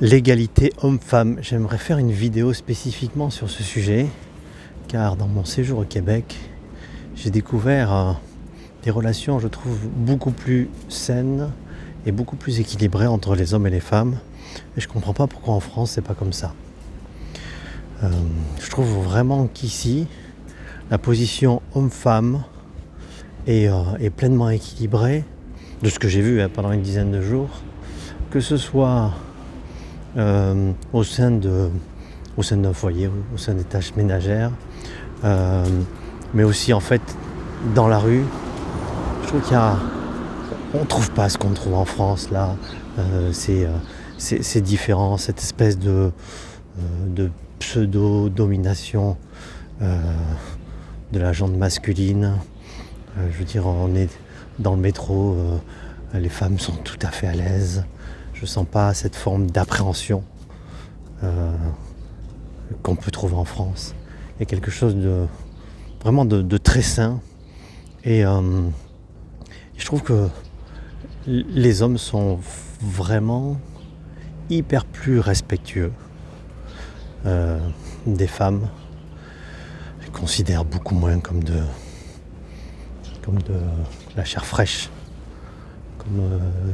L'égalité homme-femme. J'aimerais faire une vidéo spécifiquement sur ce sujet, car dans mon séjour au Québec, j'ai découvert des relations, je trouve, beaucoup plus saines et beaucoup plus équilibrées entre les hommes et les femmes. Et je ne comprends pas pourquoi en France, c'est pas comme ça. Je trouve vraiment qu'ici, la position homme-femme est pleinement équilibrée, de ce que j'ai vu pendant une dizaine de jours, que ce soit au sein d'un foyer, au sein des tâches ménagères, mais aussi en fait dans la rue. Je trouve on trouve pas ce qu'on trouve en France là. C'est différent, cette espèce de pseudo-domination de la gente masculine. Je veux dire, on est dans le métro, les femmes sont tout à fait à l'aise. Je sens pas cette forme d'appréhension qu'on peut trouver en France. Il y a quelque chose de vraiment de très sain. Et je trouve que les hommes sont vraiment hyper plus respectueux des femmes. Ils considèrent beaucoup moins comme de la chair fraîche,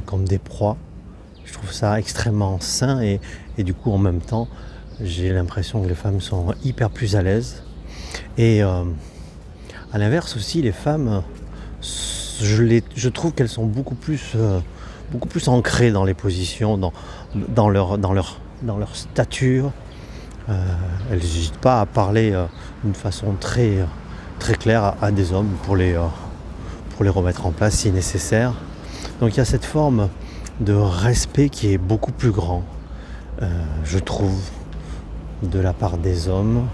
comme des proies. Je trouve ça extrêmement sain et du coup en même temps j'ai l'impression que les femmes sont hyper plus à l'aise. Et à l'inverse aussi, les femmes, je trouve qu'elles sont beaucoup plus ancrées dans les positions, dans leur stature. Elles n'hésitent pas à parler d'une façon très claire à des hommes pour les remettre en place si nécessaire. Donc il y a cette forme de respect qui est beaucoup plus grand, je trouve, de la part des hommes,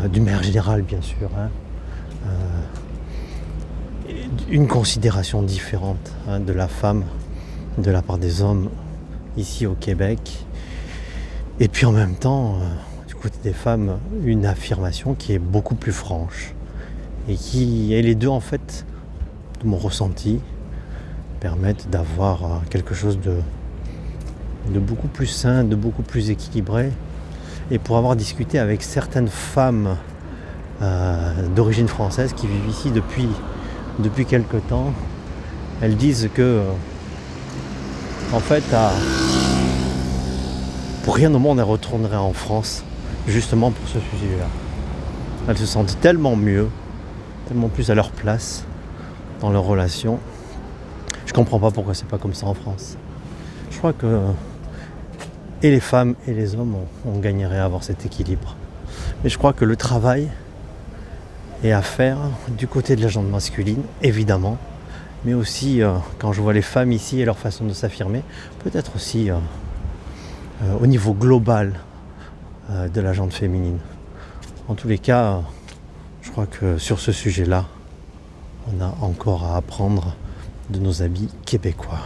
d'une manière générale bien sûr, une considération différente de la femme, de la part des hommes ici au Québec, et puis en même temps, du côté des femmes, une affirmation qui est beaucoup plus franche, et les deux en fait, de mon ressenti, permettent d'avoir quelque chose de beaucoup plus sain, de beaucoup plus équilibré. Et pour avoir discuté avec certaines femmes d'origine française qui vivent ici depuis quelque temps, elles disent que en fait pour rien au monde elles retourneraient en France justement pour ce sujet-là. Elles se sentent tellement mieux, tellement plus à leur place dans leur relation. Je comprends pas pourquoi c'est pas comme ça en France. Je crois que et les femmes et les hommes on gagnerait à avoir cet équilibre. Mais je crois que le travail est à faire du côté de la gente masculine, évidemment, mais aussi quand je vois les femmes ici et leur façon de s'affirmer, peut-être aussi au niveau global de la gente féminine. En tous les cas, je crois que sur ce sujet-là, on a encore à apprendre de nos amis québécois.